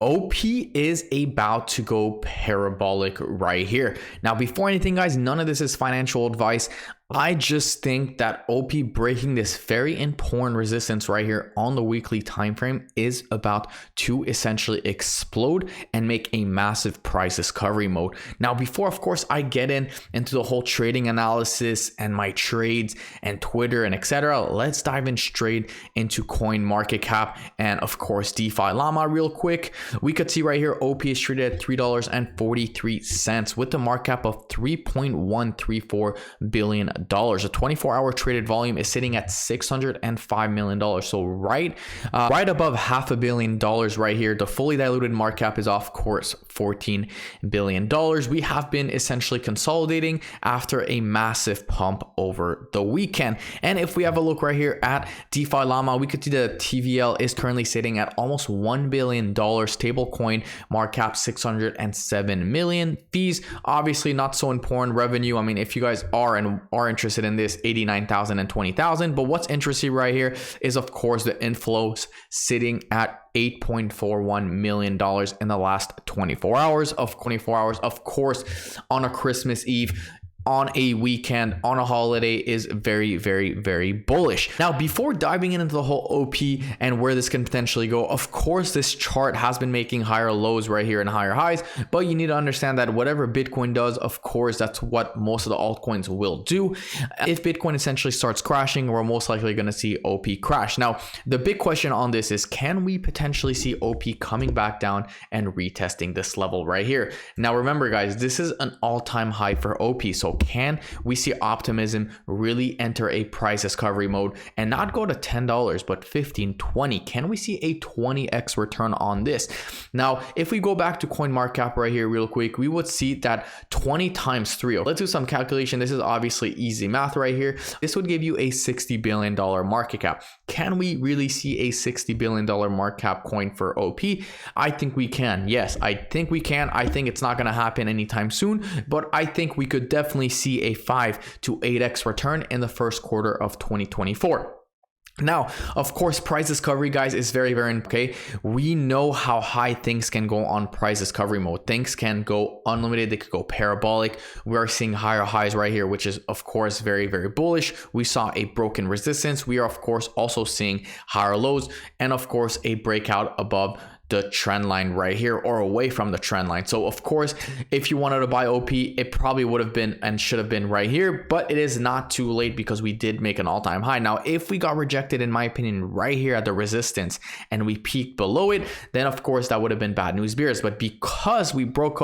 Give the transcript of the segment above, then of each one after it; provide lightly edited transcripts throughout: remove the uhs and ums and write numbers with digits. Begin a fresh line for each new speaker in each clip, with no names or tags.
OP is about to go parabolic right here. Now, before anything, guys, none of this is financial advice. I just think that OP breaking this very important resistance right here on the weekly time frame is about to essentially explode and make a massive price discovery mode. Now, before, of course, I get into the whole trading analysis and my trades and Twitter and etc., let's dive in straight into coin market cap and, of course, DeFi Llama real quick. We could see right here OP is traded at $3.43 with a market cap of $3.134 billion. A 24-hour traded volume is sitting at $605 million. So right above $500 million right here. The fully diluted market cap is, of course, $14 billion. We have been essentially consolidating after a massive pump over the weekend. And if we have a look right here at DeFi Llama, we could see the TVL is currently sitting at almost $1 billion. Stablecoin market cap 607 million. Fees, obviously not so important. Revenue, I mean, if you guys are interested in this, 89,000 and 20,000. But what's interesting right here is, of course, the inflows sitting at $8.41 million in the last 24 hours. Of course, on a Christmas Eve, on a weekend, on a holiday is very, very, very bullish. Now, before diving into the whole OP and where this can potentially go, of course, this chart has been making higher lows right here and higher highs, but you need to understand that whatever Bitcoin does, of course, that's what most of the altcoins will do. If Bitcoin essentially starts crashing, we're most likely going to see OP crash. Now, the big question on this is, can we potentially see OP coming back down and retesting this level right here? Now, remember, guys, this is an all-time high for OP. So can we see Optimism really enter a price discovery mode and not go to $10 but 15, 20? Can we see a 20x return on this? Now, if we go back to CoinMarketCap right here real quick, we would see that 20 times 3. Let's do some calculation. This is obviously easy math right here. This would give you a $60 billion market cap. Can we really see a $60 billion market cap coin for OP? I think we can. Yes, I think we can. I think it's not going to happen anytime soon, but I think we could definitely see a 5 to 8x return in the first quarter of 2024. Now, of course, price discovery, guys, is very, very okay. We know how high things can go on price discovery mode. Things can go unlimited. They could go parabolic. We are seeing higher highs right here, which is, of course, very, very bullish. We saw a broken resistance. We are, of course, also seeing higher lows and, of course, a breakout above the trend line right here or away from the trend line. So of course, if you wanted to buy OP, it probably would have been and should have been right here, but it is not too late because we did make an all-time high. Now, if we got rejected, in my opinion, right here at the resistance and we peaked below it, then of course that would have been bad news bears. But because we broke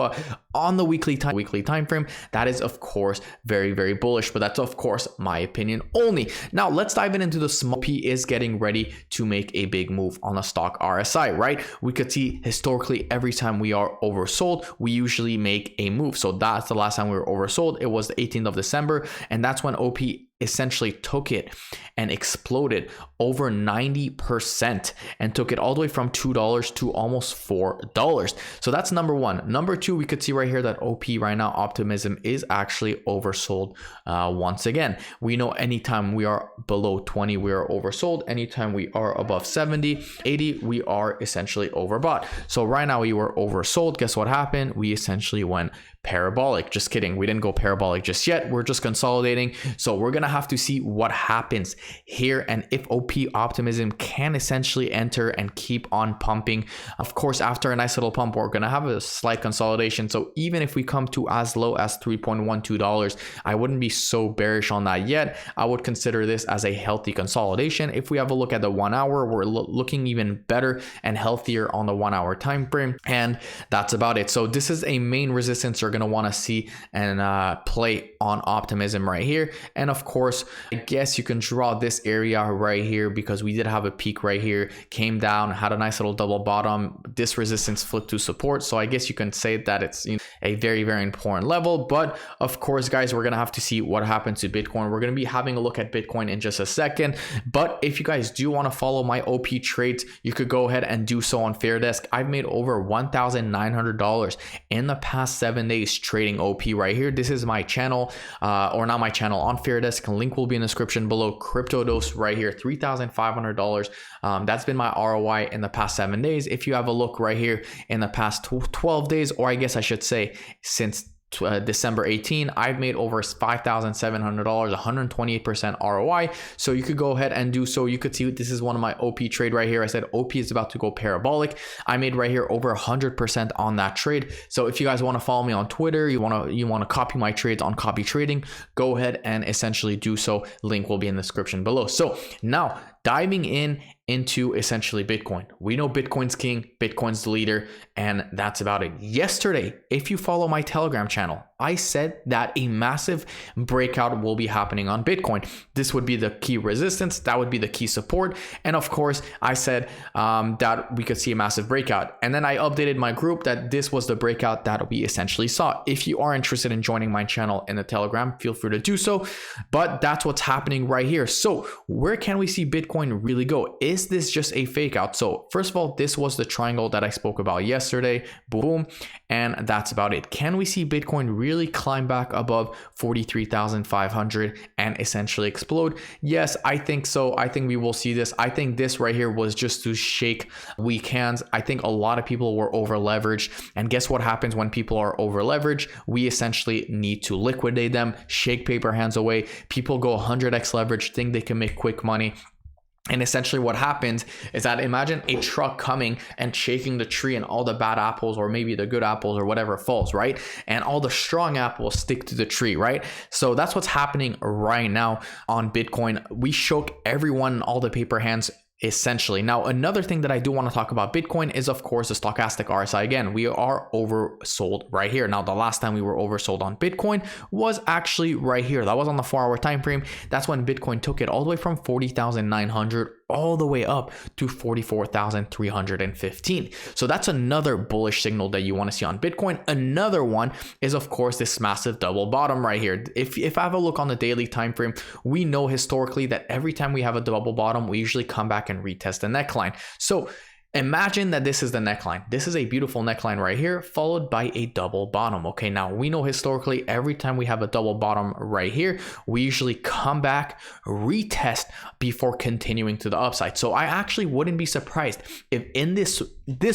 on the weekly time frame, that is of course very, very bullish. But that's of course my opinion only. Now let's dive into the small. OP is getting ready to make a big move on the stock RSI, right? We could see historically every time we are oversold, we usually make a move. So that's the last time we were oversold. It was the 18th of December, and that's when OP essentially took it and exploded over 90% and took it all the way from $2 to almost $4. So that's number one. Number two, we could see right here that OP right now, Optimism, is actually oversold once again. We know anytime we are below 20, we are oversold. Anytime we are above 70, 80, we are essentially overbought. So right now we were oversold. Guess what happened? We essentially went parabolic. Just kidding. We didn't go parabolic just yet. We're just consolidating. So we're going to have to see what happens here and if OP Optimism can essentially enter and keep on pumping. Of course, after a nice little pump, we're going to have a slight consolidation. So even if we come to as low as $3.12, I wouldn't be so bearish on that yet. I would consider this as a healthy consolidation. If we have a look at the 1 hour, we're looking even better and healthier on the 1 hour time frame. And that's about it. So this is a main resistance you're going to want to see and play on Optimism right here. And of course, I guess you can draw this area right here because we did have a peak right here, came down, had a nice little double bottom. This resistance flipped to support. So I guess you can say that it's a very, very important level. But of course, guys, we're going to have to see what happens to Bitcoin. We're going to be having a look at Bitcoin in just a second. But if you guys do want to follow my OP trades, you could go ahead and do so on Fairdesk. I've made over $1,900 in the past 7 days trading OP right here. This is my channel, or not my channel, on Fairdesk. Link will be in the description below. Crypto dose right here, $3,500. That's been my ROI in the past 7 days. If you have a look right here in the past 12 days, or I guess I should say since December 18, I've made over $5,700, 128% ROI. So you could go ahead and do so. You could see this is one of my OP trade right here. I said OP is about to go parabolic. I made right here over 100% on that trade. So if you guys want to follow me on Twitter, you want to copy my trades on copy trading, go ahead and essentially do so. Link will be in the description below. So now diving into essentially Bitcoin. We know Bitcoin's king, Bitcoin's the leader, and that's about it. Yesterday, if you follow my Telegram channel, I said that a massive breakout will be happening on Bitcoin. This would be the key resistance, that would be the key support, and of course, I said that we could see a massive breakout. And then I updated my group that this was the breakout that we essentially saw. If you are interested in joining my channel in the Telegram, feel free to do so, but that's what's happening right here. So where can we see Bitcoin really go? Is this just a fake out? So first of all, this was the triangle that I spoke about yesterday, boom, and that's about it. Can we see Bitcoin really climb back above 43,500 and essentially explode? Yes, I think so. I think we will see this. I think this right here was just to shake weak hands. I think a lot of people were over leveraged, and guess what happens when people are over leveraged? We essentially need to liquidate them, shake paper hands away. People go 100x leverage, think they can make quick money. And essentially what happens is that imagine a truck coming and shaking the tree, and all the bad apples, or maybe the good apples or whatever, falls, right? And all the strong apples stick to the tree, right? So that's what's happening right now on Bitcoin. We shook everyone, all the paper hands, essentially. Now, another thing that I do want to talk about Bitcoin is, of course, the stochastic RSI. Again, we are oversold right here. Now, the last time we were oversold on Bitcoin was actually right here. That was on the 4-hour time frame. That's when Bitcoin took it all the way from 40,900 all the way up to 44,315. So that's another bullish signal that you want to see on Bitcoin. Another one is, of course, this massive double bottom right here. If I have a look on the daily time frame, we know historically that every time we have a double bottom, we usually come back and retest the neckline. So imagine that this is the neckline. This is a beautiful neckline right here, followed by a double bottom. Okay, now we know historically every time we have a double bottom right here, we usually come back, retest before continuing to the upside. So I actually wouldn't be surprised if in this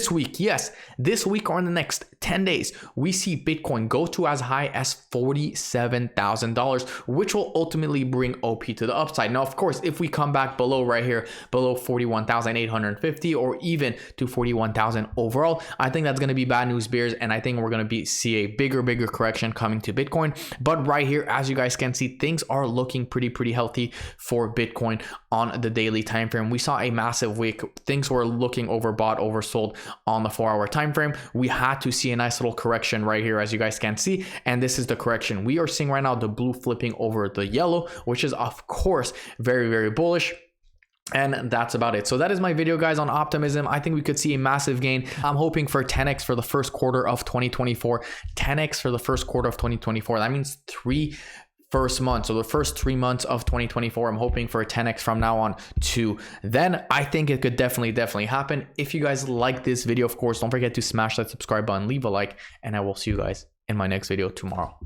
week, yes, this week or in the next 10 days, we see Bitcoin go to as high as $47,000, which will ultimately bring OP to the upside. Now, of course, if we come back below right here, below 41,850, or even to 41,000 overall, I think that's going to be bad news bears, and I think we're going to see a bigger correction coming to Bitcoin. But right here, as you guys can see, things are looking pretty healthy for Bitcoin on the daily time frame. We saw a massive week. Things were looking overbought, oversold on the 4-hour time frame. We had to see a nice little correction right here, as you guys can see, and this is the correction we are seeing right now, the blue flipping over the yellow, which is of course very bullish. And that's about it. So that is my video, guys, on Optimism. I think we could see a massive gain. I'm hoping for 10x for the first quarter of 2024. 10x for the first quarter of 2024. That means first month. So the first 3 months of 2024, I'm hoping for a 10x from now on to then. I think it could definitely happen. If you guys like this video, of course, don't forget to smash that subscribe button, leave a like, and I will see you guys in my next video tomorrow.